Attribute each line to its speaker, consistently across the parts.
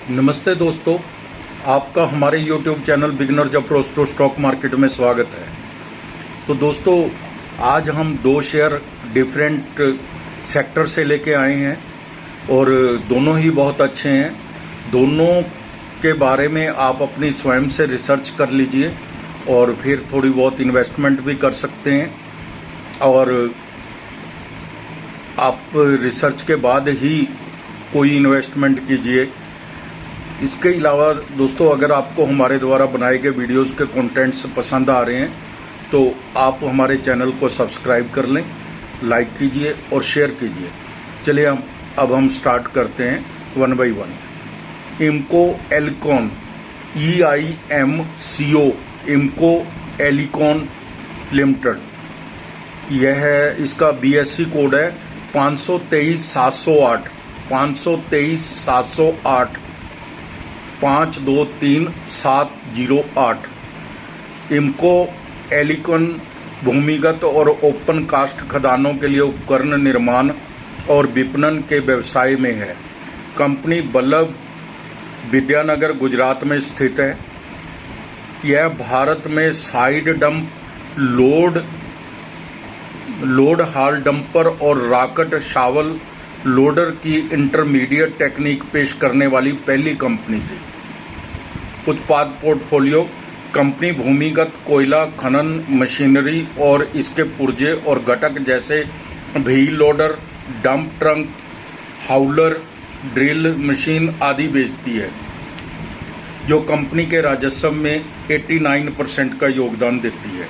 Speaker 1: नमस्ते दोस्तों, आपका हमारे YouTube channel beginners approach to stock market में स्वागत है। तो दोस्तों, आज हम दो शेयर डिफरेंट सेक्टर से लेके आए हैं और दोनों ही बहुत अच्छे हैं। दोनों के बारे में आप अपनी स्वयं से रिसर्च कर लीजिए और फिर थोड़ी बहुत इन्वेस्टमेंट भी कर सकते हैं। और आप रिसर्च के बाद ही कोई इन्वेस्टमेंट कीजिए। इसके अलावा दोस्तों, अगर आपको हमारे द्वारा बनाए गए वीडियोस के कंटेंट्स पसंद आ रहे हैं तो आप हमारे चैनल को सब्सक्राइब कर लें, लाइक कीजिए और शेयर कीजिए। चलिए अब हम स्टार्ट करते हैं one by one. EIMCO Elecon EIMCO EIMCO Elecon limited, यह है, इसका BSE कोड है 523-708 523-708 523708। इम्को एलिकॉन भूमिगत और ओपन कास्ट खदानों के लिए उपकरण निर्माण और विपणन के व्यवसाय में है। कंपनी बल्लभ विद्यानगर गुजरात में स्थित है। यह भारत में साइड डंप, लोड हाल डंपर और रॉकेट शावल लोडर की इंटरमीडिएट टेक्निक पेश करने वाली पहली कंपनी थी। उत्पाद पोर्टफोलियो: कंपनी भूमिगत कोयला खनन मशीनरी और इसके पुर्जे और घटक जैसे wheel loader, dump trunk, howler, drill machine आदि बेचती है, जो कंपनी के राजस्व में 89% का योगदान देती है।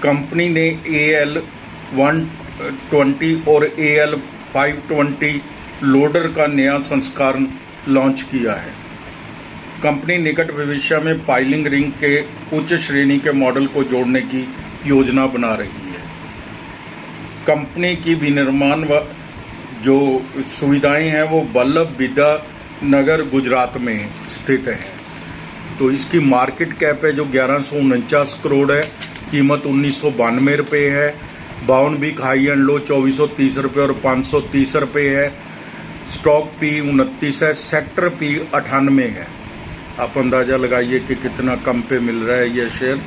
Speaker 1: कंपनी ने AL120 और AL520 लोडर का नया संस्करण लॉन्च किया है। कंपनी निकट भविष्य में पाइलिंग रिंग के उच्च श्रेणी के मॉडल को जोड़ने की योजना बना रही है। कंपनी की विनिर्माण व जो सुविधाएं हैं वो बल्लभ विद्यानगर गुजरात में स्थित है। तो इसकी मार्केट कैप है जो 1149 करोड़ है। कीमत 1992 रुपये है। Bound big high and low 2430 रुपये और 530 रुपये है। स्टॉक P 29 है। सेक्टर P 98 है। आप अंदाज़ा लगाइए कि कितना कम पे मिल रहा है। ये शेयर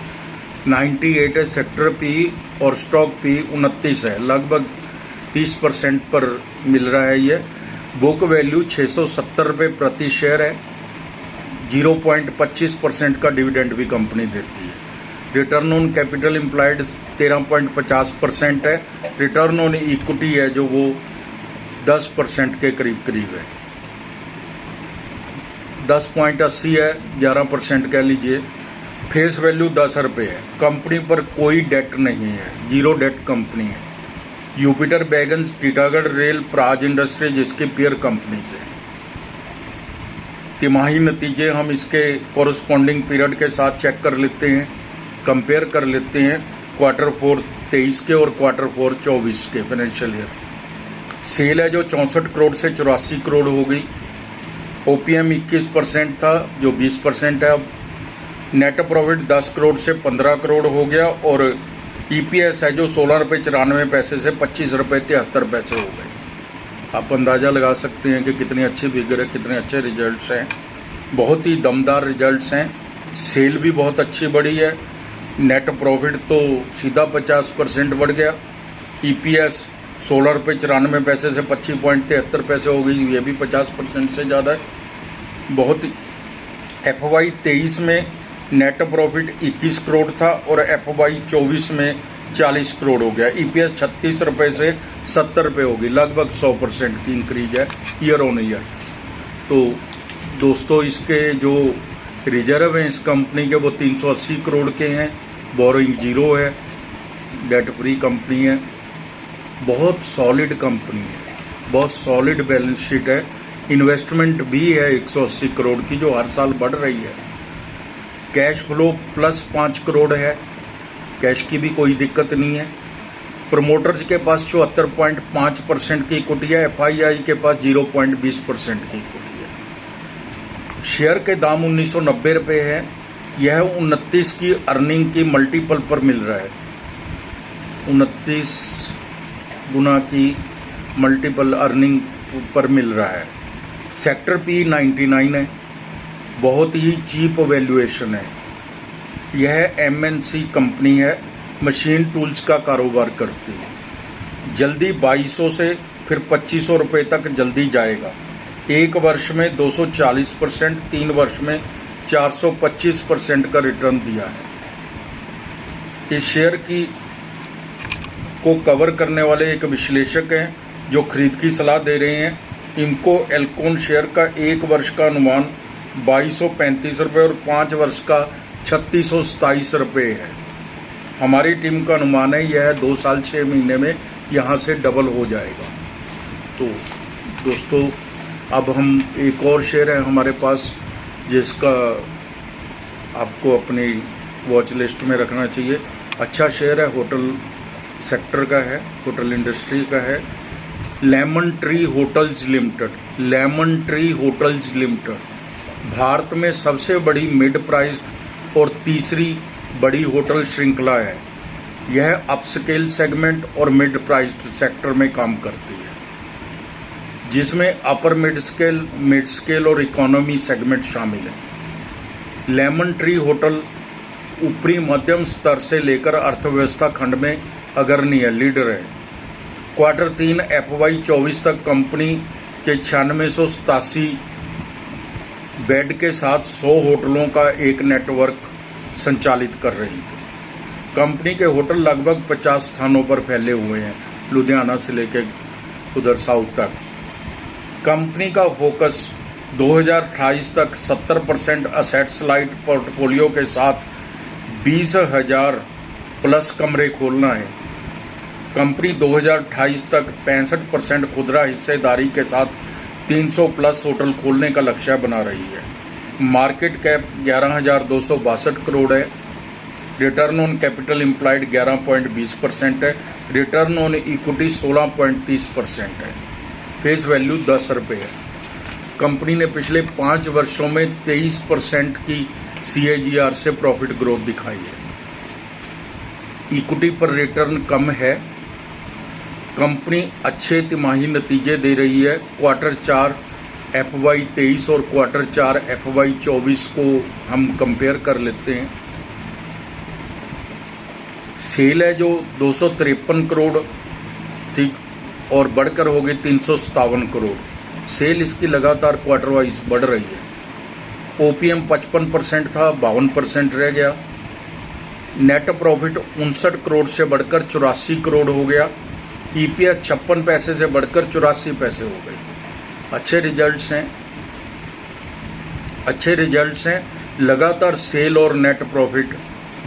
Speaker 1: 98 है सेक्टर P और स्टॉक P 29 है। लगभग 30% पर मिल रहा है। ये बुक वैल्यू 670 रुपये प्रति शेयर है। 0.25% का डिविडेंड भी कंपनी देती है। रिटर्न ऑन कैपिटल एम्प्लॉयड 13.50% है। रिटर्न ऑन इक्विटी है जो वो 10% के करीब है। 10.80 है, 11% कह लीजिए। फेस वैल्यू 10 रुपये है। कंपनी पर कोई डेट नहीं है, जीरो डेट कंपनी है। यूपिटर बैगन्स, टीटागढ़ रेल, प्राज इंडस्ट्रीज इसकी पीयर कंपनी है। तिमाही नतीजे हम इसके कॉरस्पॉन्डिंग पीरियड के साथ चेक कर लेते हैं, कंपेयर कर लेते हैं। Q4 23 के और Q4 24 के फाइनेंशियल ईयर। सेल है जो 64 करोड़ से 84 करोड़ हो गई। OPM 21% था जो 20% है अब। नेट प्रॉफिट 10 करोड़ से 15 करोड़ हो गया और EPS है जो 16 रुपये 94 पैसे से 25 रुपये 73 पैसे हो गए। आप अंदाज़ा लगा सकते हैं कि कितनी अच्छी फिगर है, कितने अच्छे रिजल्ट्स हैं। बहुत ही दमदार रिजल्ट्स हैं। सेल भी बहुत अच्छी बढ़ी है। नेट प्रॉफिट तो सीधा 50% बढ़ गया। EPS 16 रुपये 94 पैसे से 25.73 पैसे हो गई, ये भी 50% से ज़्यादा है। बहुत FY 23 में नेट प्रॉफिट 21 करोड़ था और FY 24 में 40 करोड़ हो गया। EPS 36 रुपये से 70 रुपये हो गई, लगभग 100% की इंक्रीज है ईयर ऑन ईयर। तो दोस्तों, इसके जो रिजर्व हैं इस कंपनी के वो 380 करोड़ के हैं। बोरोइंग जीरो है। डेट फ्री कंपनी है। बहुत सॉलिड कंपनी है, बहुत सॉलिड बैलेंस शीट है। इन्वेस्टमेंट भी है 180 करोड़ की जो हर साल बढ़ रही है। कैश फ्लो प्लस 5 करोड़ है। कैश की भी कोई दिक्कत नहीं है। प्रमोटर्स के पास 74.5% की इक्विटी है। FII के पास 0.20% की इक्विटी है। शेयर के दाम 1990 रुपये है। यह 29 की अर्निंग की मल्टीपल पर मिल रहा है। 29 गुना की मल्टीपल अर्निंग पर मिल रहा है। सेक्टर P 99 है। बहुत ही चीप वैल्यूएशन है। यह MNC कंपनी है, मशीन टूल्स का कारोबार करती है। जल्दी 2200 से फिर 2500 रुपये तक जल्दी जाएगा। 1 वर्ष में 240%, 3 वर्ष में 425% का रिटर्न दिया है। इस शेयर को कवर करने वाले एक विश्लेषक हैं जो खरीद की सलाह दे रहे हैं। इनको एल्कोन शेयर का 1 वर्ष का अनुमान 2235 रुपये और 5 वर्ष का 3627 रुपये है। हमारी टीम का अनुमान है यह 2 साल 6 महीने में यहाँ से डबल हो जाएगा। तो दोस्तों, अब हम एक और शेयर है हमारे पास जिसका आपको अपनी वॉच लिस्ट में रखना चाहिए। अच्छा शेयर है, होटल सेक्टर का है, होटल इंडस्ट्री का है। Lemon tree hotels limited. Lemon tree hotels limited Bharat में सबसे बड़ी मिड प्राइस्ड और तीसरी बड़ी होटल श्रृंखला है। यह अपस्केल सेगमेंट और मिड प्राइस्ड सेक्टर में काम करती है, जिसमें अपर मिड स्केल और इकोनॉमी सेगमेंट शामिल है। लेमन ट्री होटल ऊपरी मध्यम स्तर से लेकर अर्थव्यवस्था खंड में अग्रणी है, लीडर है। Q3 FY 24 तक कंपनी के 9687 बेड के साथ 100 होटलों का एक नेटवर्क संचालित कर रही थी। कंपनी के होटल लगभग 50 स्थानों पर फैले हुए हैं, लुधियाना से लेकर उधर साउथ तक। कंपनी का फोकस 2028 तक 70% असेट्स लाइट पोर्टफोलियो के साथ 20,000 प्लस कमरे खोलना है। कंपनी 2028 तक 65% खुदरा हिस्सेदारी के साथ 300 प्लस होटल खोलने का लक्ष्य बना रही है। मार्केट कैप 11,262 करोड़ है। रिटर्न ऑन कैपिटल एम्प्लॉयड 11.20% है। रिटर्न ऑन इक्विटी 16.30% है। फेस वैल्यू 10 रुपये है। कंपनी ने पिछले 5 वर्षों में 23% की CAGR से प्रॉफिट ग्रोथ दिखाई है। इक्विटी पर रिटर्न कम है। कंपनी अच्छे तिमाही नतीजे दे रही है। Q4 FY 23 और Q4 FY 24 को हम कंपेयर कर लेते हैं। सेल है जो 253 करोड़ थी और बढ़कर हो गई 357 करोड़। सेल इसकी लगातार क्वार्टर वाइज बढ़ रही है। OPM 55% था, 52% रह गया। नेट प्रॉफिट 59 करोड़ से बढ़कर 84 करोड़ हो गया। EPS 56 पैसे से बढ़कर 84 पैसे हो गए। अच्छे रिजल्ट्स हैं। लगातार सेल और नेट प्रॉफिट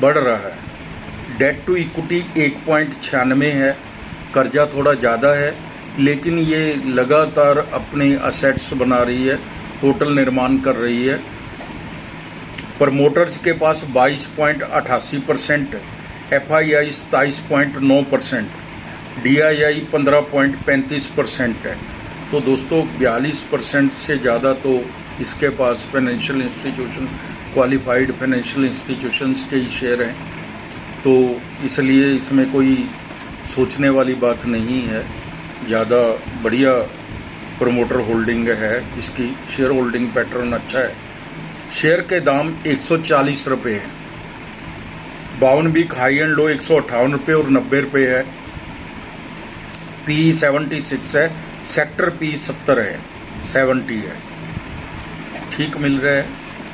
Speaker 1: बढ़ रहा है। डेट टू इक्विटी 1.96 है। कर्जा थोड़ा ज़्यादा है, लेकिन ये लगातार अपने असेट्स बना रही है, होटल निर्माण कर रही है। प्रमोटर्स के पास 22.88%, FII 27.9%, DII 15.35% है। तो दोस्तों 42% से ज़्यादा तो इसके पास financial institution, qualified financial institutions के ही शेयर हैं। तो इसलिए इसमें कोई सोचने वाली बात नहीं है। ज़्यादा बढ़िया प्रमोटर होल्डिंग है, इसकी शेयर होल्डिंग पैटर्न अच्छा है। शेयर के दाम 140 रुपये है। 52 वीक हाई एंड लो 158 रुपये और 90 रुपये है। PE 76 है। सेक्टर PE 70 है, 70 है। ठीक मिल रहा है,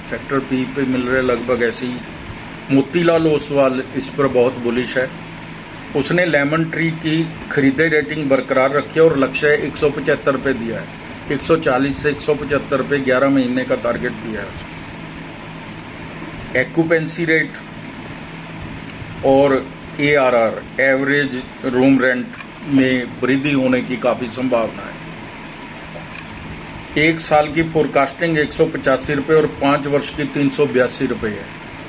Speaker 1: सेक्टर PE पे मिल रहा है लगभग ऐसे ही। मोतीलाल ओसवाल इस पर बहुत बुलिश है। उसने लेमन ट्री की खरीदे रेटिंग बरकरार रखी है और लक्ष्य 175 रुपये दिया है। 140 से 175 रुपये 11 महीने का टारगेट दिया है उसने। एक्यूपेंसी रेट और ARR, एवरेज रूम रेंट में वृद्धि होने की काफ़ी संभावना है। 1 साल की फोरकास्टिंग 185 रुपये और 5 वर्ष की 382 रुपये है।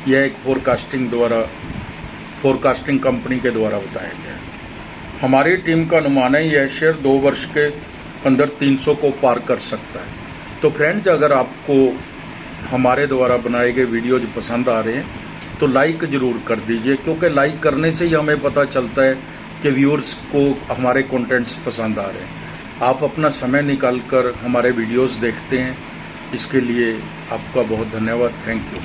Speaker 1: यह एक फोरकास्टिंग कंपनी के द्वारा बताया गया है। हमारी टीम का अनुमान है यह शेयर 2 वर्ष के अंदर 300 को पार कर सकता है। तो फ्रेंड्स, अगर आपको हमारे द्वारा बनाए गए वीडियोज पसंद आ रहे हैं तो लाइक ज़रूर कर दीजिए, क्योंकि लाइक करने से ही हमें पता चलता है कि व्यूअर्स को हमारे कंटेंट्स पसंद आ रहे हैं। आप अपना समय निकाल कर हमारे वीडियोस देखते हैं इसके लिए आपका बहुत धन्यवाद। Thank you.